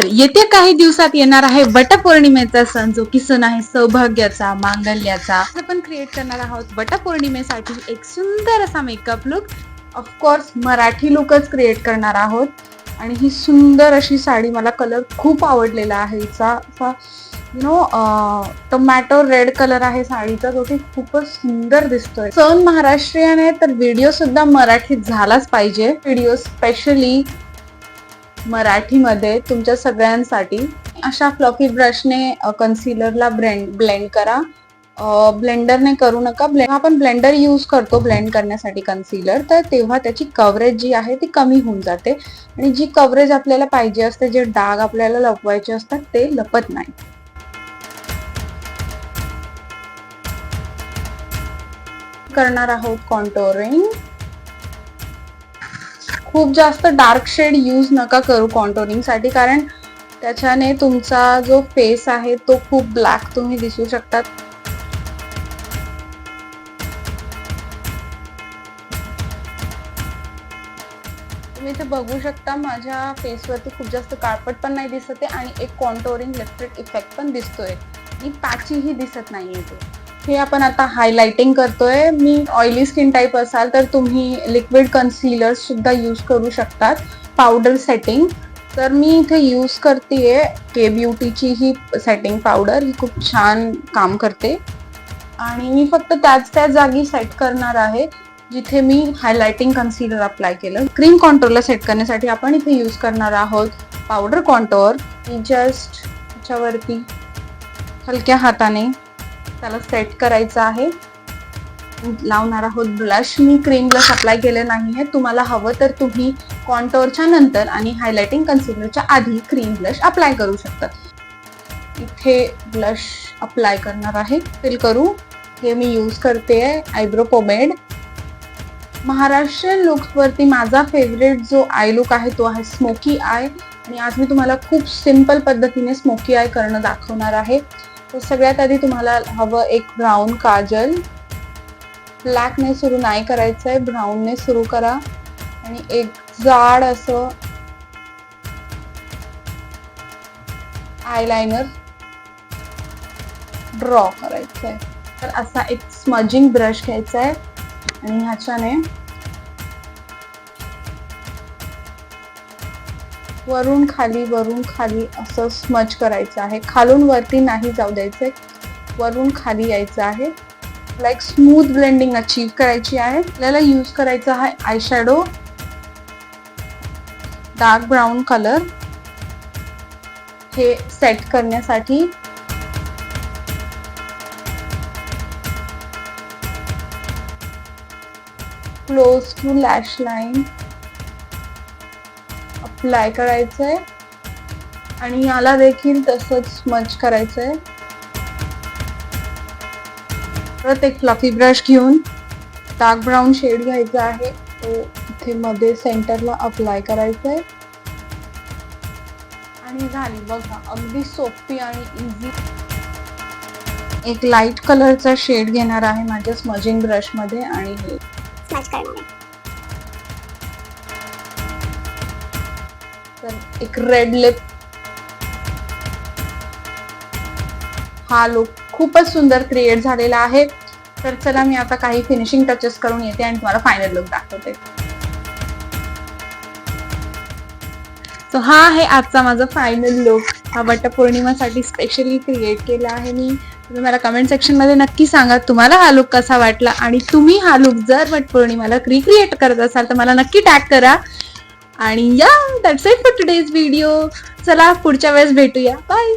तर येत्या काही दिवसात येणार आहे वटपौर्णिमेचा सण, जो की सण आहे सौभाग्याचा, मांगल्याचा. आपण क्रिएट करणार आहोत वटपौर्णिमेसाठी एक सुंदर असा मेकअप लुक. ऑफकोर्स मराठी लुकच क्रिएट करणार आहोत. आणि ही सुंदर अशी साडी, मला कलर खूप आवडलेला आहे हिचा. टोमॅटो रेड कलर आहे साडीचा, जो की खूपच सुंदर दिसतोय. सण महाराष्ट्रीयन आहे तर व्हिडिओ सुद्धा मराठीत झालाच पाहिजे. व्हिडिओ स्पेशली मराठीमध्ये तुमच्या सगळ्यांसाठी. अशा फ्लफी ब्रशने कन्सिलरला ब्लेंड करा. ब्लेंडरने करू नका. आपण ब्लेंडर यूज करतो ब्लेंड करण्यासाठी कन्सिलर, तर तेव्हा त्याची कव्हरेज जी आहे ती कमी होऊन जाते आणि जी कव्हरेज आपल्याला पाहिजे असते, जे डाग आपल्याला लपवायचे असतात ते लपत नाही. करणार आहोत कॉन्टोरिंग. खूप जास्त डार्क शेड यूज नका करू कॉन्टोरिंग साठी, कारण त्याच्याने तुमचा जो फेस आहे तो खूप ब्लॅक तुम्ही दिसू शकतात. तुम्ही इथे बघू शकता माझ्या फेसवरती खूप जास्त काळपट पण नाही दिसत आहे आणि एक कॉन्टोरिंग लिफ्टेड इफेक्ट पण दिसतोय आणि पॅचीही दिसत नाहीये ते. हे आपण आता हायलाइटिंग करतोय. मी ऑइली स्किन टाईप असाल तर तुम्ही लिक्विड कन्सिलर सुद्धा यूज करू शकतात. पावडर सेटिंग तर मी इथे यूज करतेय के ब्युटीची ही सेटिंग पावडर. ही खूप छान काम करते आणि मी फक्त त्याच जागी सेट करणार आहे जिथे मी हायलाइटिंग कन्सिलर अप्लाय केलं. क्रीम कॉन्टोरला सेट करण्यासाठी आपण इथे यूज करणार आहोत पावडर कॉन्टोर. जस्ट त्याच्यावरती हलक्या हाताने त्याला सेट करायचं आहे. लावणार आहोत ब्लश. मी क्रीम ब्लश अप्लाय केले नाहीये. तुम्हाला हवं तर तुम्ही कॉन्टोरच्या नंतर आणि हायलाइटिंग कन्सिलरच्या आधी क्रीम ब्लश अप्लाय करू शकतात. इथे ब्लश अप्लाय करणार आहे. फिल करू. हे मी यूज करते आयब्रो पोमेड. महाराष्ट्रीयन लुक्स वरती माझा फेवरेट जो आय लुक आहे तो आहे स्मोकी आय. आणि आज मी तुम्हाला खूप सिंपल पद्धतीने स्मोकी आय करणं दाखवणार आहे. तर सगळ्यात आधी तुम्हाला हवं एक ब्राऊन काजल. ब्लॅकने सुरू नाही करायचंय, ब्राऊनने सुरू करा आणि एक जाड असं आयलाइनर ड्रॉ करायचंय. तर असा एक स्मजिंग ब्रश घ्यायचा आहे आणि ह्याच्याने वरून खाली असं स्मज करायचं आहे. खालून वरती नाही जाऊ द्यायचंय, वरून खाली यायचं आहे. लाईक स्मूथ ब्लेंडिंग अचीव करायची आहे. आपल्याला यूज करायचा आहे आयशॅडो डार्क ब्राऊन कलर. हे सेट करण्यासाठी close to lash line apply करायचंय आणि याला देखील तसंच स्मज करायचंय. परत एक फ्लफी ब्रश घेऊन डार्क ब्राऊन शेड घ्यायचा आहे, तो इथे मध्ये सेंटरला अप्लाय करायचंय आणि झाली बघा, अगदी सोपी आणि इझी. एक लाईट कलरचा शेड घेणार आहे माझ्या स्मजिंग ब्रश मध्ये आणि हे स्मज करणार आहे. तर एक रेड लिप. हा लुक खूपच सुंदर क्रिएट झालेला आहे. तर चला मी आता काही फिनिशिंग टचेस करून येते आणि तुम्हाला फायनल लुक दाखवते. सो हा आहे आजचा माझा फायनल लुक. हा वटपौर्णिमेसाठी स्पेशली क्रिएट केला आहे मी. तुम्ही मला कमेंट सेक्शन मध्ये नक्की सांगा तुम्हाला हा लुक कसा वाटला आणि तुम्ही हा लुक जर वटपौर्णिमेला रिक्रिएट करत असाल तर मला नक्की टॅग करा. आणि या that's it for today's video. चला पुढच्या वेळेस भेटूया. बाय.